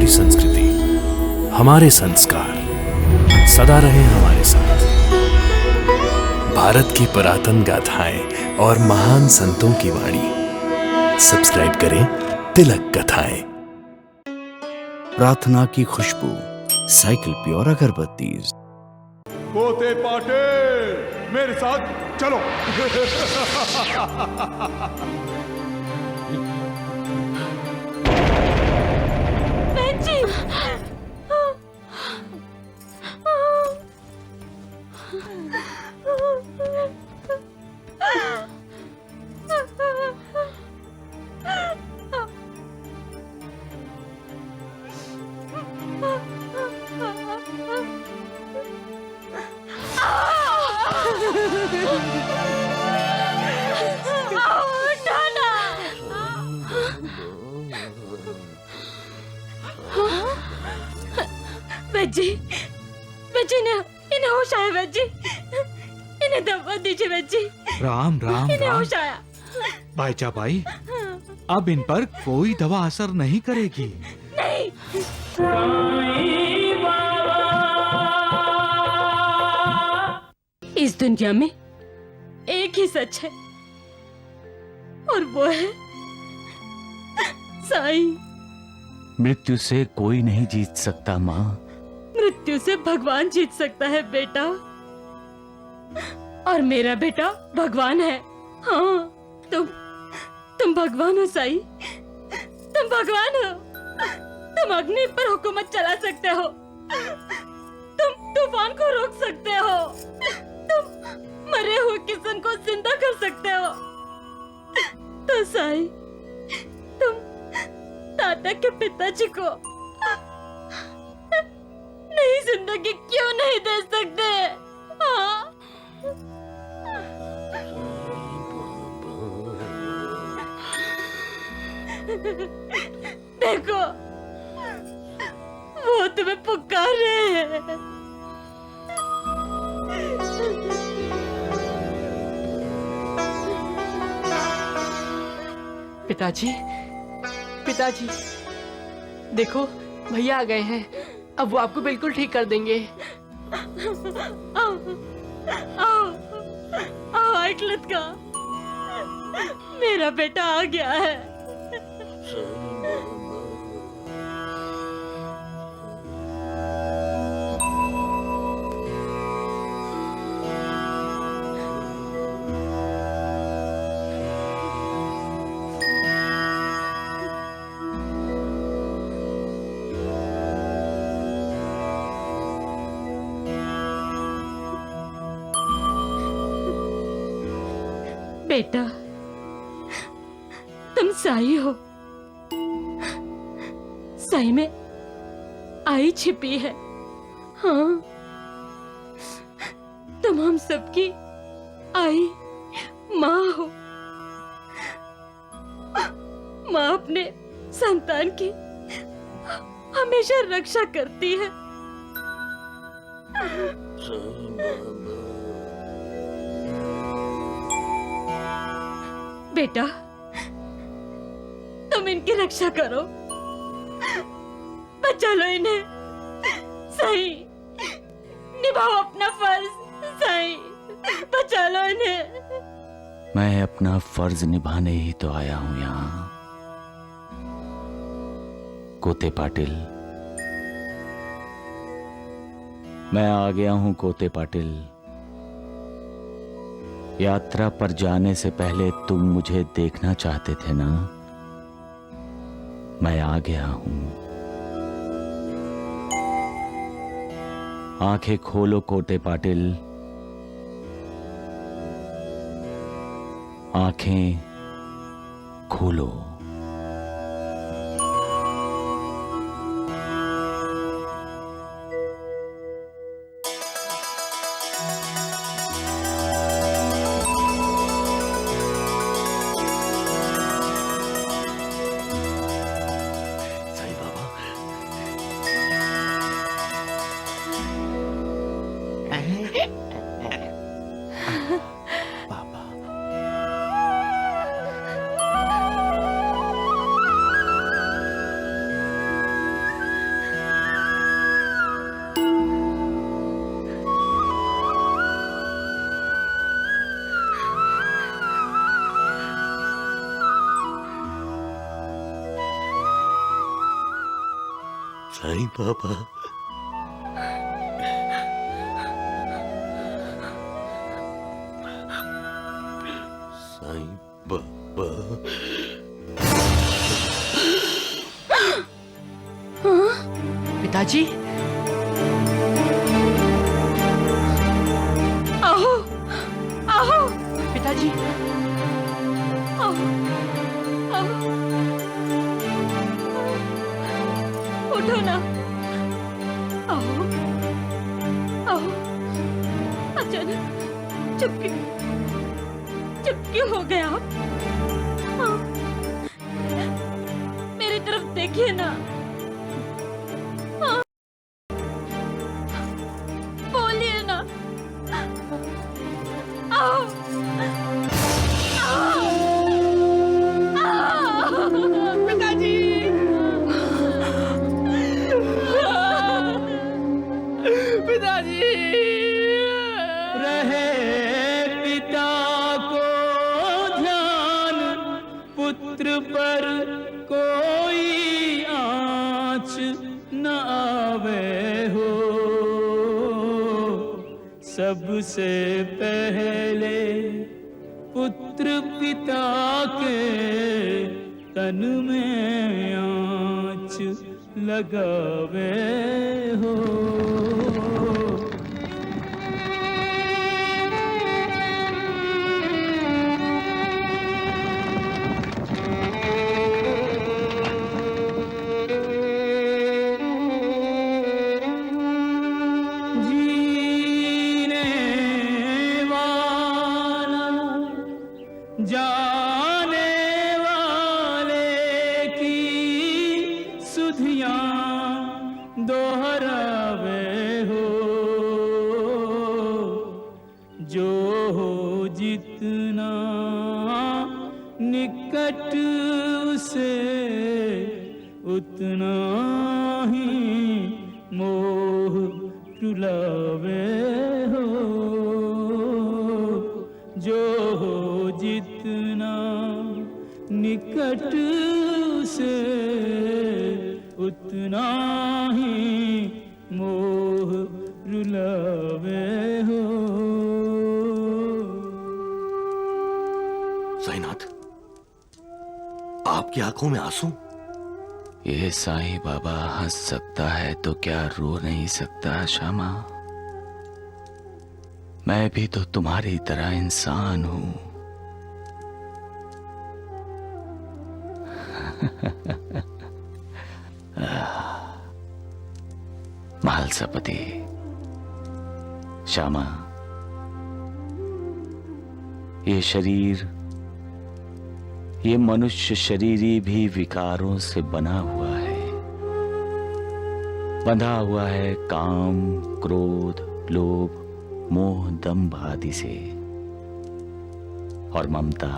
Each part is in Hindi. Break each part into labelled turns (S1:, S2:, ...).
S1: हमारी संस्कृति, हमारे संस्कार सदा रहे हमारे साथ। भारत की पुरातन गाथाएं और महान संतों की वाणी। सब्सक्राइब करें तिलक कथाएं।
S2: प्रार्थना की खुशबू, साइकिल प्योर अगरबत्ती।
S3: कोते पाटिल मेरे साथ चलो।
S4: बहन जी, बच्ची, बच्ची ने इन्हें होश आया। बच्ची, इन्हें दवा दीजिए। बच्ची,
S5: राम राम
S4: इन्हें
S5: राम।
S4: होश आया।
S5: बाईचा बाई, अब इन पर कोई दवा असर नहीं करेगी।
S4: नहीं, इस दुनिया में एक ही सच है और वो है साईं।
S2: मृत्यु से कोई नहीं जीत सकता माँ।
S4: मृत्यु से भगवान जीत सकता है बेटा, और मेरा बेटा भगवान है। हाँ, तुम भगवान हो साईं, तुम भगवान हो। तुम अग्नि पर हुकूमत चला सकते हो, तुम तूफान को रोक सकते हो, तुम मरे हुए किसान को जिंदा कर सकते हो। तो साईं, तुम ताता के पिताजी को नई जिंदगी क्यों नहीं दे सकते? हाँ? देखो, वो तुम्हें पुकार रहे हैं।
S6: पिताजी, पिताजी, देखो भैया आ गए हैं। अब वो आपको बिल्कुल ठीक कर देंगे।
S4: आओ, आओ, आओ आइकलत का, मेरा बेटा आ गया है। बेटा, तुम साई हो। साई में आई छिपी है। हाँ, तुम हम सबकी आई माँ हो। माँ अपने संतान की हमेशा रक्षा करती है। बेटा, तुम इनकी रक्षा करो, बचा लो इन्हें। सही, निभाओ अपना फर्ज। सही, बचा लो इन्हें।
S2: मैं अपना फर्ज निभाने ही तो आया हूं यहाँ। कोते पाटिल, मैं आ गया हूं कोते पाटिल। यात्रा पर जाने से पहले तुम मुझे देखना चाहते थे ना? मैं आ गया हूं। आंखें खोलो कोते पाटिल, आंखें खोलो।
S1: साईं बाबा। साईं बाबा।
S6: पिताजी,
S4: आओ आओ
S6: पिताजी,
S4: आओ आओ, उठो ना, आओ आओ। अचानक चुप क्यों हो गए आप? हाँ, मेरी तरफ देखिए ना। हाँ, बोलिए ना। आओ आओ आओ।
S6: पिताजी, पिताजी।
S2: रहे पिता को ध्यान, पुत्र पर कोई आँच न आवे हो। सबसे पहले पुत्र पिता के तन में आँच लगावे हो। जीने वाला जाने वाले की सुधियां दोहरावे हो। जो हो जितना निकट उसे उतना ही मोह रुलावे हो। जो हो जितना निकट से उतना ही मोह रुलावे हो।
S1: साईनाथ, आपकी आंखों में आंसू?
S2: ये साईं बाबा हंस सकता है तो क्या रो नहीं सकता श्यामा? मैं भी तो तुम्हारी तरह इंसान हूं। महालसापति, श्यामा, ये शरीर, ये मनुष्य शरीरी भी विकारों से बना हुआ है। बंधा हुआ है काम, क्रोध, लोभ, मोह, दंभ आदि से। और ममता,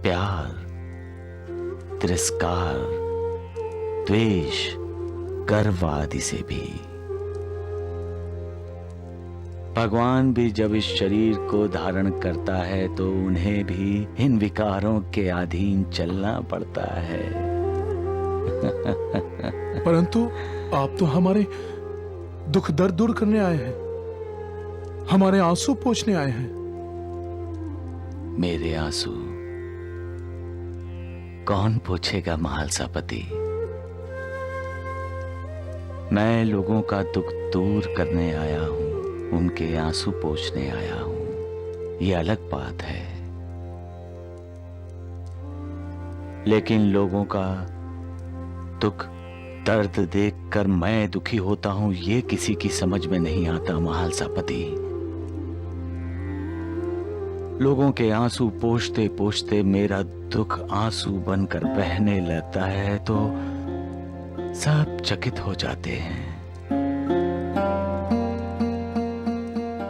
S2: प्यार, तिरस्कार, द्वेष, गर्व आदि से भी। भगवान भी जब इस शरीर को धारण करता है तो उन्हें भी इन विकारों के अधीन चलना पड़ता है।
S3: परंतु आप तो हमारे दुख दर्द दूर करने आए हैं, हमारे आंसू पोंछने आए हैं।
S2: मेरे आंसू कौन पूछेगा महालसापति? मैं लोगों का दुख दूर करने आया हूं, उनके आंसू पोंछने आया हूं, ये अलग बात है। लेकिन लोगों का दुख दर्द देखकर मैं दुखी होता हूं, ये किसी की समझ में नहीं आता महालसापति। लोगों के आंसू पोंछते पोंछते मेरा दुख आंसू बनकर बहने लगता है तो सब चकित हो जाते हैं।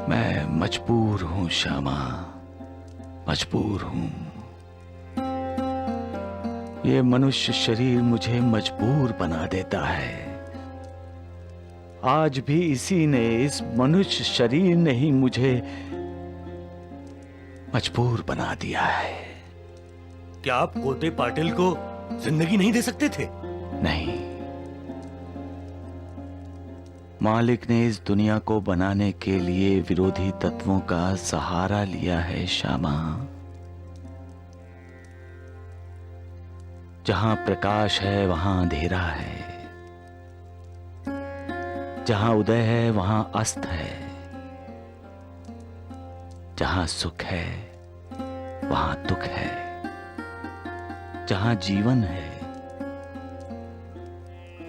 S2: मैं मजबूर हूं श्यामा, मजबूर हूं। ये मनुष्य शरीर मुझे मजबूर बना देता है। आज भी इसी ने, इस मनुष्य शरीर ने ही मुझे मजबूर बना दिया है।
S1: क्या आप कोते पाटिल को जिंदगी नहीं दे सकते थे?
S2: नहीं, मालिक ने इस दुनिया को बनाने के लिए विरोधी तत्वों का सहारा लिया है श्यामा। जहां प्रकाश है वहां अंधेरा है, जहां उदय है वहां अस्त है, जहां सुख है वहां दुख है, जहां जीवन है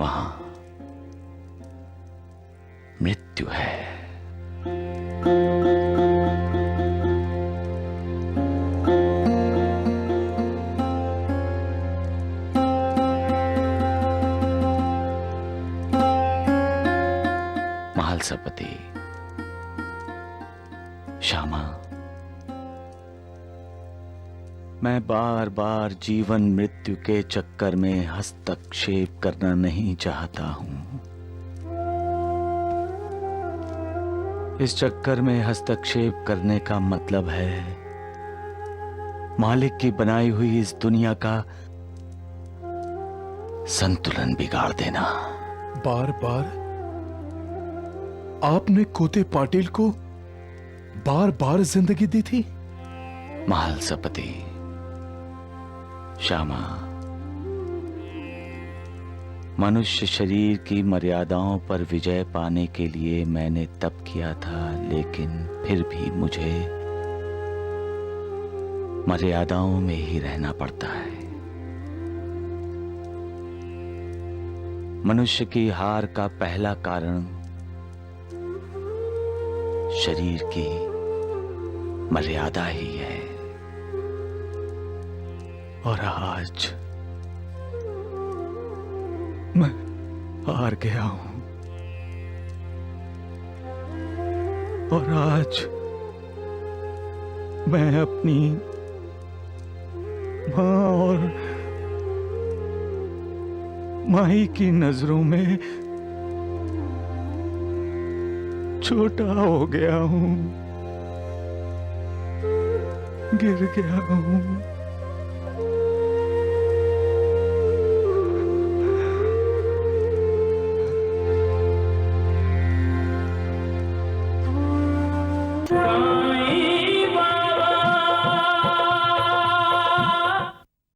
S2: वहां मृत्यु है। महालसापति, श्यामा, मैं बार बार जीवन मृत्यु के चक्कर में हस्तक्षेप करना नहीं चाहता हूं। इस चक्कर में हस्तक्षेप करने का मतलब है मालिक की बनाई हुई इस दुनिया का संतुलन बिगाड़ देना।
S3: बार बार आपने कोते पाटिल को बार बार जिंदगी दी थी।
S2: महालसापति, श्यामा, मनुष्य शरीर की मर्यादाओं पर विजय पाने के लिए मैंने तप किया था, लेकिन फिर भी मुझे मर्यादाओं में ही रहना पड़ता है। मनुष्य की हार का पहला कारण शरीर की मर्यादा ही है।
S3: और आज मैं हार गया हूं, और आज मैं अपनी मां और माई की नजरों में छोटा हो गया हूं, गिर गया हूं।